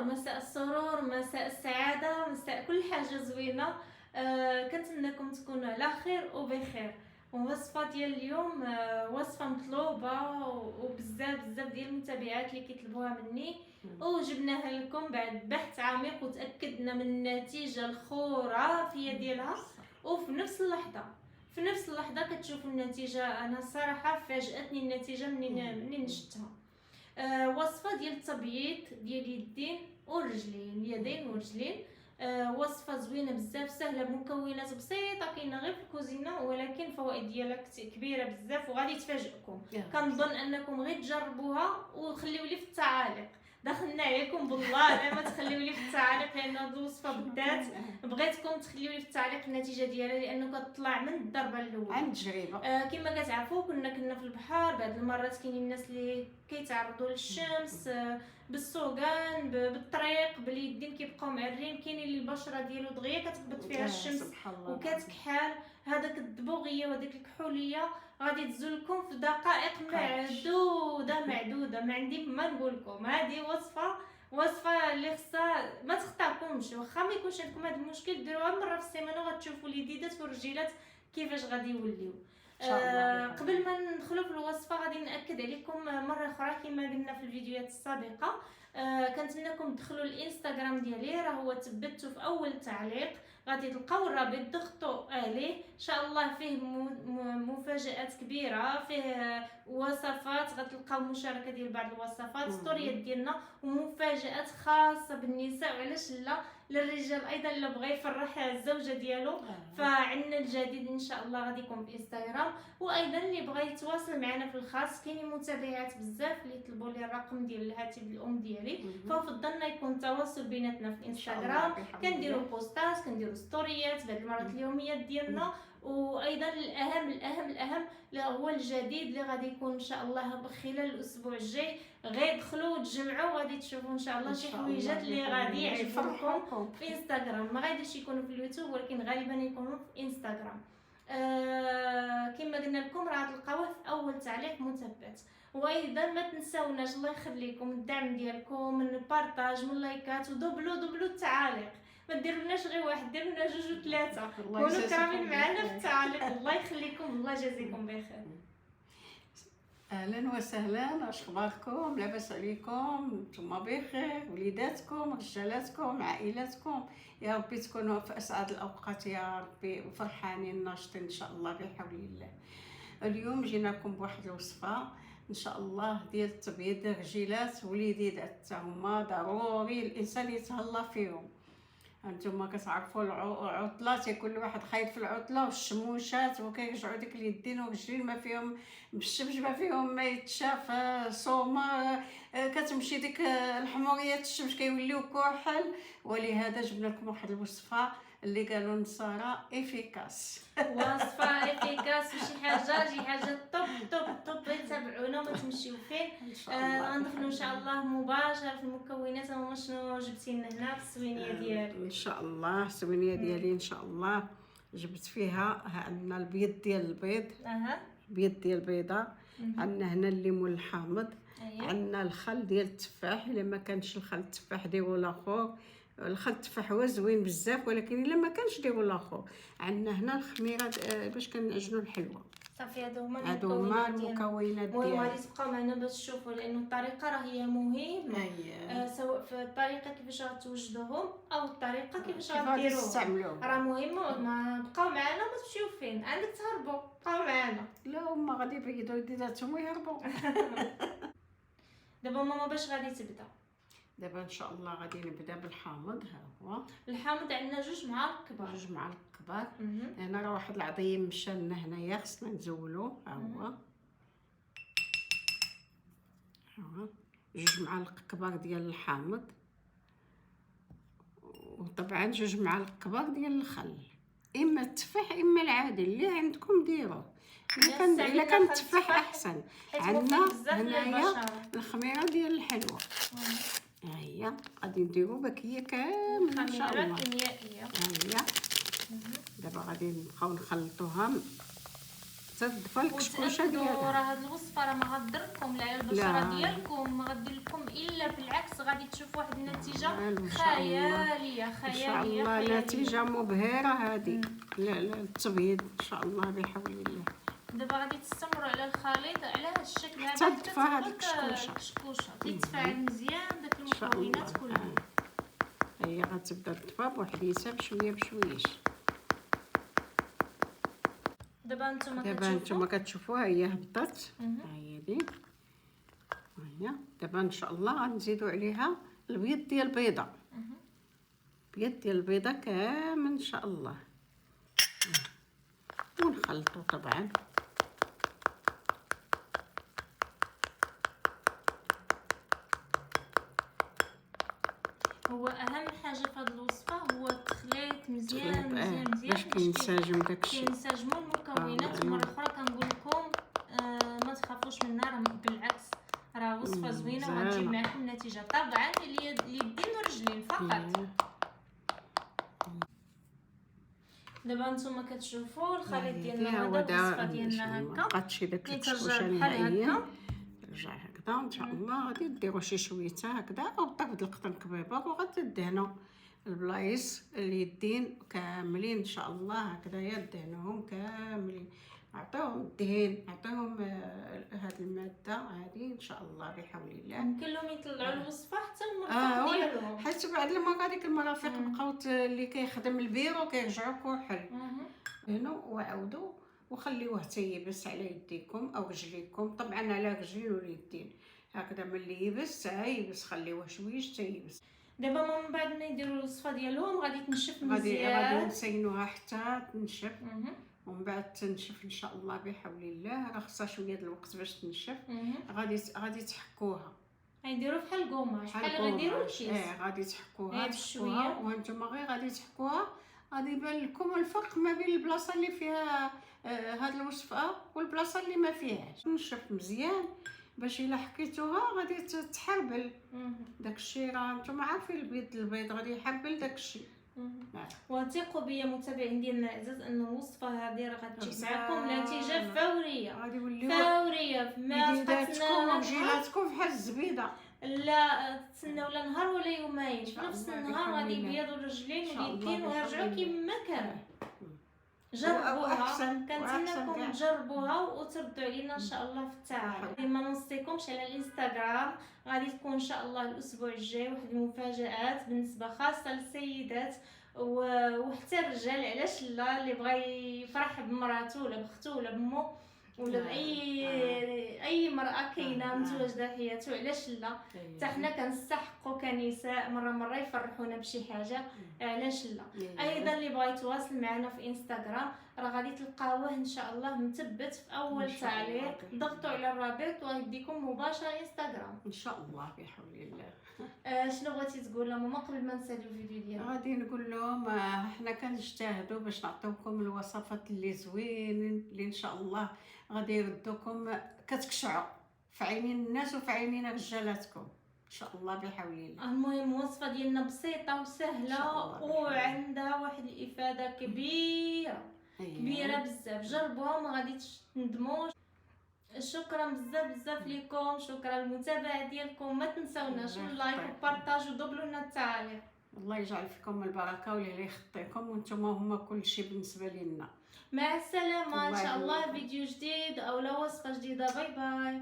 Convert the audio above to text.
النور، مساء السرور، مساء السعادة، مساء كل حاجة زوينة. كنتمنىكم تكونوا على خير وبخير. ووصفة ديال اليوم وصفة مطلوبة وبزاف ديال المتابعات اللي كيطلبوها مني، وجبناها لكم بعد بحث عميق وتأكدنا من النتيجة الخرافية ديالها. وفي نفس اللحظة كتشوفوا النتيجة. انا الصراحة فاجأتني النتيجة منين شفتها. وصفه ديال التبييض ديال اليدين والرجلين. وصفه زوينه بزاف، سهله بمكونات بسيطه، كاينه غير في الكوزينه، ولكن الفوائد ديالها كبيره بزاف وغادي تفاجئكم. كنظن انكم غير تجربوها وخليو لي في التعاليق. دخلنا عليكم بالله، ما تخليو لي في التعاليق، لان هاد الوصفه بالذات بغيتكم تخليو لي في التعليق النتيجه ديالها، لانه كتطلع من الضربه الاولى عن تجربه. كما كتعرفوا كنا في البحر. بعض المرات كاينين الناس اللي كيتعرضوا للشمس بالسوقان بالطريق باليدين كيبقاو معرين، كاينين اللي البشره ديالو دغيا كتخبط فيها الشمس وكتكحال. هذاك الضبوغيه وديك الكحوليه غادي تزولكم في دقائق معدوده. ما عندي ما نقول لكم. هذه وصفه اللي خصها ما تخطاكمش، واخا ما يكونش عندكم هذا المشكل ديروها مره في السيمانه وغتشوفوا اليديدات والرجيلات كيفاش غادي يوليو. قبل ما ندخلوا في الوصفه غادي ناكد عليكم مره اخرى كما قلنا في الفيديوهات السابقه. كنتمنىكم تدخلوا الانستغرام ديالي، راه هو ثبتو في اول تعليق، غادي تلقاو الرابط ضغطوا عليه. ان شاء الله فيه مفاجات كبيره، فيه وصفات، غتلقاو مشاركه ديال بعض الوصفات، ستوريات ديالنا، ومفاجات خاصه بالنساء، وعلاش لا للرجال ايضا اللي بغى يفرح الزوجه ديالو. فعندنا الجديد ان شاء الله غادي يكون في انستغرام. وايضا اللي بغى يتواصل معنا في الخاص، كاينين متابعات بزاف اللي طلبوا لي الرقم ديال الهاتف الام ديالي، ففضلنا يكون التواصل بيناتنا في الانستغرام. كنديروا بوستات، كنديروا ستوريات بعض المرات اليوميات ديالنا. وايضا الاهم هو الجديد اللي غادي يكون ان شاء الله خلال الاسبوع الجاي. غير دخلوا وتجمعوا غادي تشوفوا ان شاء الله شي حويجات اللي غادي يعجبوكم في انستغرام. ما غاديش يكونوا في اليوتيوب، ولكن غالبا يكونوا في انستغرام. كما قلنا لكم راه تلقاوه في اول تعليق مثبت. وايضا ما تنساوناش الله يخليكم الدعم ديالكم من البارطاج من اللايكات، ودوبلو التعاليق. ما ديرولناش غير واحد، ديروا لنا جوج وثلاثه، كونوا كاملين معنا في التعاليق. الله يخليكم، الله يجازيكم بخير. اهلا وسهلا، واش اخباركم؟ لاباس عليكم؟ نتوما بخير؟ وليداتكم، رجالاتكم، عائلاتكم، يا ربي تكونوا في اسعد الاوقات يا ربي، وفرحانين ناشطين ان شاء الله بحول الله. اليوم جيناكم بواحد الوصفه ان شاء الله ديال التبييض الرجيلات واليديدات، حتى هما ضروري الانسان يتهلا فيهم. هانتوما كتعرفوا العطلات، كل واحد خايف في العطله والشموشات، وكيرجعوا ديك اليدين والرجلين ما فيهم بالشمس، ما فيهم ما يتشاف صومه، كتمشي ديك الحموريات الشمس كيوليو كحل. ولهذا جبنا لكم واحد الوصفه اللي قالوا النصارى افيكاس. وصفه افيكاس وشي حاجه توب. تابعونا وما تمشيو فين. غندخلوا ان شاء الله مباشره في المكونات. هما شنو جبتي لنا هنا في السوينيه ديالي؟ ان شاء الله السوينيه ديالي ان شاء الله جبت فيها عندنا البيض ديال البيض، بيض ديال البيضه، عندنا هنا الليمون الحامض، عندنا الخل ديال التفاح، الا ما كانش الخل التفاح ديروا الاخر، الخل التفاح هو زوين بزاف، ولكن الا ما كانش ديروا الاخر. عندنا هنا الخميره باش كنعجنوا الحلوه. صافي هادو هما المكونات المهم غادي تبقاو معنا باش تشوفوا، لانه الطريقه راه هي مهمه. سواء في الطريقه كيفاش غتوجدوهم او الطريقه كيفاش غديروهم راه مهمه. ما بقاو معنا وما تمشيو فين عندك تهربوا، بقاو معنا. لا هما غادي يبيضوا يديراتهم ويهربوا. دابا ماما باش غادي تبدا؟ دابا ان شاء الله غادي نبدا بالحامض. ها هو الحامض، عندنا 2 معالق كبار. 2 معالق كبار. هنا راه واحد العظيم مشى لنا هنايا، خصنا نزولو. ها هو 2 معالق كبار ديال الحامض، وطبعا 2 معالق كبار ديال الخل، اما التفاح اما العادي اللي عندكم ديروه. الا كان التفاح احسن. عندنا هنايا الخميره ديال الحلوه، ها هي غادي نديرو باكيه كامل ان شاء الله. كيميائيه. ها هي دابا غادي نبقاو نخلطوها حتى الدفا الكشكوشه وتاكدوا ديالها. راه هاد الوصفه راه ما غضركم لا على البشره ديالكم، ما غدير لكم الا بالعكس، غادي تشوفوا واحد النتيجه خياليه ان شاء خياليه الله خياليه. نتيجه مبهره هذه. لا التبييض ان شاء الله بحول الله. دابا غادي تستمروا على الخليط على هذا الشكل هذا حتى تدفى هاد الكشكوشه تيتفاعل مزيان داك ان شاء الله. المكونات كلها. هي غتبدا تدفى بوحديتها بشويه بشويش. دابا نتوما نتوما كتشوفوها هي هبطت. ها هي دي، هي دابا ان شاء الله غنزيدو عليها البيض ديال البيضه. البيض ديال البيضه كامل ان شاء الله، ونخلطو طبعا. هو اهم حاجه في هذه الوصفه هو التخليط مزيان مزيان مزيان باش كينسجم داكشي، كينسجموا المكونات. ومره اخرى كنقول لكم ما تخافوش منها، راه بالعكس راه وصفه زوينه وغتجيب معكم نتيجه طبعا اليدين ورجلين فقط. دابا نتوما كتشوفوا الخليط ديالنا هذا، الوصفه ديالنا هكا بقاتشي داك الكشكوشه نهائيا. رجع هكذا ان شاء الله. غادي ديروا شي شويته هكذا او طاق د القطن كبيبه، وغتدهنوا البلايص اليدين كاملين ان شاء الله هكذايا. دهنوهم كاملين، عطيوهم الدهن، عطيوهم هاد الماده هذه ان شاء الله بحول الله. يمكن لهم يطلعوا الوصفه حتى المرفق ديالهم، حيت بعد لما هذيك المرافق بقاو اللي كيخدم البيرو كيرجعوا كحل. هنا وعاودوا وخليوه تيبس على يديكم او رجليكم، طبعا على رجلين واليدين هكذا. ملي يبس يبس، خليوه شويش تيبس. دابا من بعد ما يديروا الوصفه ديالهم غادي تنشف مزيان، غادي نسينوها حتى تنشف، ومن بعد تنشف ان شاء الله بحول الله. راه خصها شويه د الوقت باش تنشف. غادي تحكوها، غيديروا بحال الكوماج بحال غيديروا الكيس. غادي تحكوها وانتم غير غادي تحكوها. غادي يبان لكم الفرق ما بين البلاصه اللي فيها هاد الوصفه والبلاصه اللي ما فيهاش. نشف مزيان باش الا حكيتوها غادي تحربل داكشي. راه نتوما عارفين البيض غادي يحربل داكشي. وثقوا بيا متابعين ديالنا العزاز ان الوصفه هذه راه غتجيب معكم نتيجه فوريه. غادي يوليو فوريه ما بقاتنا رجيلاتكم بحال الزبيده. لا تسناو لا نهار ولا يومين، في نفس النهار غادي يبيضوا الرجلين واليدين ويرجعوا كما كانوا. جربوها، كنتمنىكم تجربوها وتردوا علينا ان شاء الله في التعاليق. ما نوصيكمش على الانستغرام، غادي تكون ان شاء الله الاسبوع الجاي واحد المفاجات بالنسبه خاصه للسيدات وحتى الرجال. علاش لا؟ اللي بغى يفرح بمراته ولا بختو ولا بمو ولا باي مرأة كاينه متواجده حياته، علاش لا؟ حتى حنا كنستحقوا كنساء مره يفرحونا بشي حاجه، علاش لا؟ ايضا اللي بغى يتواصل معنا في انستغرام راه غادي تلقاوه ان شاء الله مثبت في اول تعليق. ضغطوا على الرابط وغيديكم مباشره انستغرام ان شاء الله بحول الله. شنو بغيتي تقول لهم قبل ما نساليو الفيديو ديالنا؟ غادي نقول لهم حنا كنجتهدوا باش نعطيوكم الوصفات اللي زوينين اللي ان شاء الله غادي يردوكم كتكشعوا في عينين الناس وفي عينين رجالاتكم ان شاء الله بحول الله. المهم الوصفه ديالنا بسيطه وسهله وعندها واحد الافاده كبيره بزاف. جربوها وما غاديش تندموش. شكرا بزاف لكم، شكرا للمتابعه ديالكم. ما تنساوناش اللايك وبارطاج ودوبلوا لنا التعاليق. الله يجعل فيكم البركه ولا يخطيكم، وانتم هما كل شيء بالنسبه لنا. مع السلامه ان شاء الله فيديو جديد او وصفه جديده. باي باي.